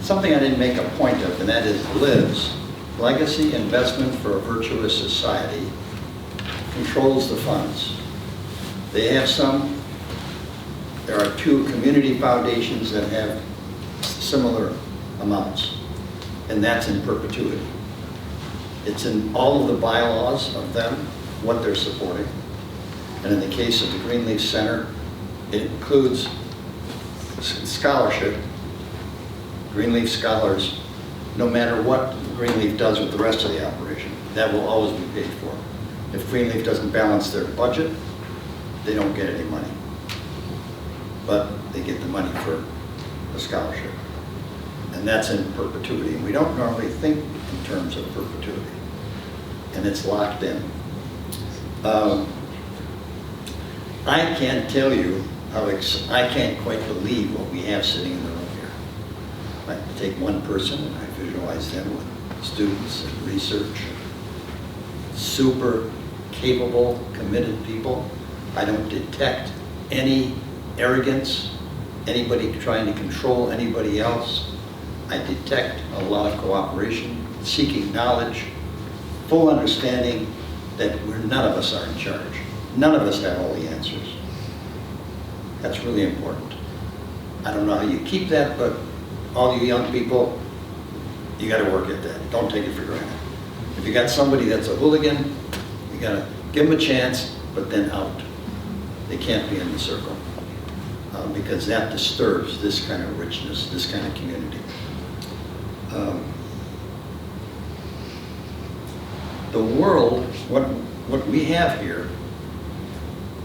something I didn't make a point of, and that is LIVS, Legacy Investment for a Virtuous Society, controls the funds. They have some. There are 2 community foundations that have similar amounts, and that's in perpetuity. It's in all of the bylaws of them, what they're supporting. And in the case of the Greenleaf Center, it includes scholarship. Greenleaf scholars, no matter what Greenleaf does with the rest of the operation, that will always be paid for. If Greenleaf doesn't balance their budget, they don't get any money. But they get the money for the scholarship. And that's in perpetuity. We don't normally think in terms of perpetuity. And it's locked in. I can't tell you how I can't quite believe what we have sitting in the room here. I take one person and I visualize them with students and research, super capable, committed people. I don't detect any arrogance, anybody trying to control anybody else. I detect a lot of cooperation, seeking knowledge, full understanding that none of us are in charge. None of us have all the answers. That's really important. I don't know how you keep that, but all you young people, you got to work at that. Don't take it for granted. If you got somebody that's a hooligan, you got to give them a chance, but then out. They can't be in the circle because that disturbs this kind of richness, this kind of community. The world, what we have here,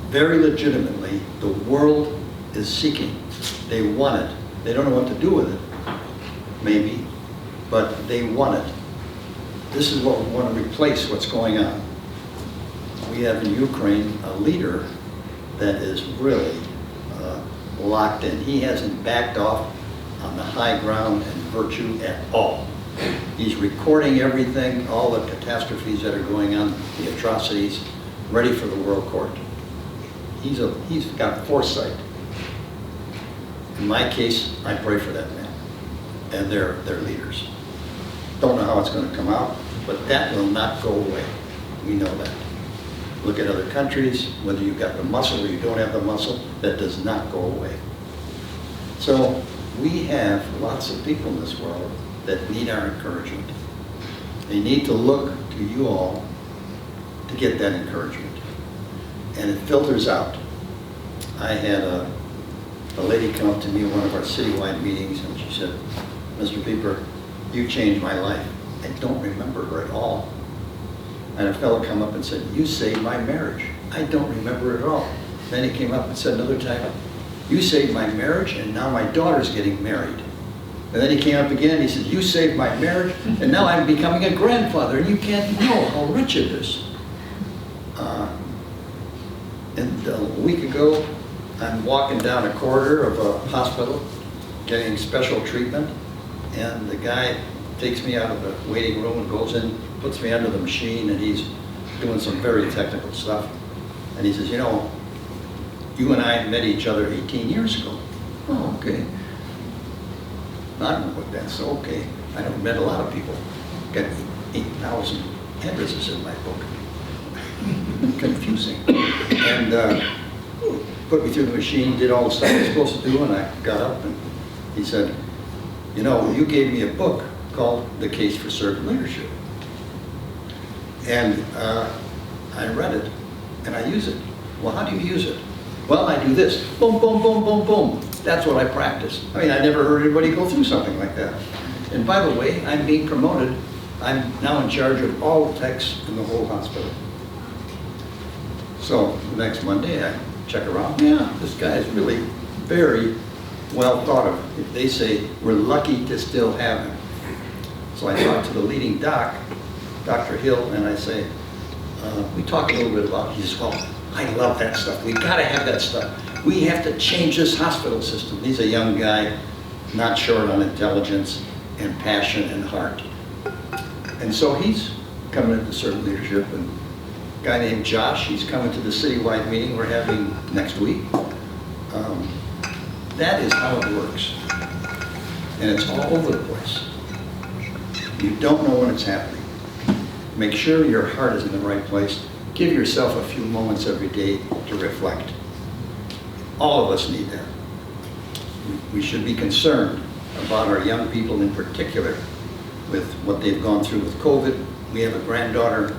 very legitimately, the world is seeking. They want it. They don't know what to do with it, maybe, but they want it. This is what we want to replace what's going on. We have in Ukraine a leader that is really locked in. He hasn't backed off on the high ground and virtue at all. He's recording everything, all the catastrophes that are going on, the atrocities, ready for the world court. He's got foresight. In my case, I pray for that man and their leaders. Don't know how it's going to come out, but that will not go away. We know that. Look at other countries, whether you've got the muscle or you don't have the muscle, that does not go away. So we have lots of people in this world that need our encouragement. They need to look to you all to get that encouragement. And it filters out. I had a lady come up to me in one of our citywide meetings and she said, "Mr. Pieper, you changed my life." I don't remember her at all. And a fellow come up and said, "You saved my marriage." I don't remember it at all. Then he came up and said another time, "You saved my marriage and now my daughter's getting married." And then he came up again and he said, "You saved my marriage and now I'm becoming a grandfather." And you can't know how rich it is. And a week ago, I'm walking down a corridor of a hospital getting special treatment, and the guy takes me out of the waiting room and goes in, puts me under the machine, and he's doing some very technical stuff. And he says, "You know, you and I met each other 18 years ago." "Oh, okay." "I don't know what that's, okay. I don't met a lot of people. Got 8,000 addresses in my book." Confusing. And put me through the machine, did all the stuff I was supposed to do, and I got up and he said, "You know, you gave me a book called The Case for Servant Leadership." And I read it and I use it. "Well, how do you use it?" "Well, I do this. Boom, boom, boom, boom, boom." That's what I practice. I mean, I never heard anybody go through something like that. And by the way, I'm being promoted. I'm now in charge of all the techs in the whole hospital. So next Monday, I check around. Yeah, this guy is really very well thought of. They say we're lucky to still have him. So I talk to the leading doc, Dr. Hill, and I say, we talk a little bit about, he says, "Well, I love that stuff. We gotta have that stuff. We have to change this hospital system." He's a young guy, not short on intelligence and passion and heart. And so he's coming into servant leadership, and a guy named Josh, he's coming to the citywide meeting we're having next week. That is how it works. and it's all over the place. You don't know when it's happening. Make sure your heart is in the right place. Give yourself a few moments every day to reflect. All of us need that. We should be concerned about our young people in particular with what they've gone through with COVID. We have a granddaughter.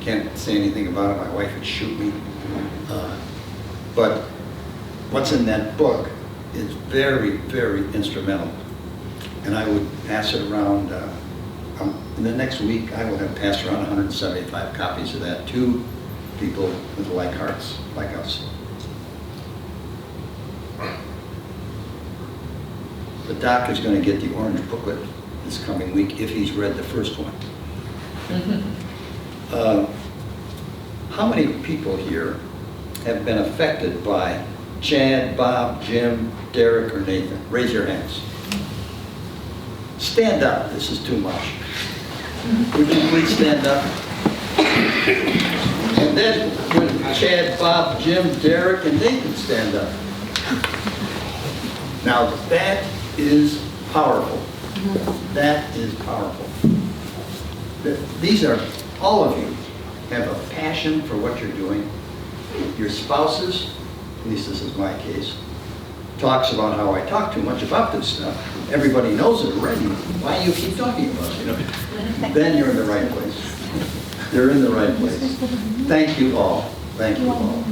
Can't say anything about it. My wife would shoot me. But what's in that book is very, very instrumental. And I would pass it around. In the next week, I will have passed around 175 copies of that to people with like hearts, like us. The doctor's going to get the orange booklet this coming week if he's read the first one. How many people here have been affected by Chad, Bob, Jim, Derek, or Nathan? Raise your hands. Stand up. This is too much. Would you please stand up? And then would Chad, Bob, Jim, Derek, and Nathan stand up? Now that is powerful. That is powerful. These are, all of you have a passion for what you're doing. Your spouses, at least this is my case, talks about how I talk too much about this stuff. Everybody knows it already. Why do you keep talking about it? You know? Then you're in the right place. You're in the right place. Thank you all. Thank you all.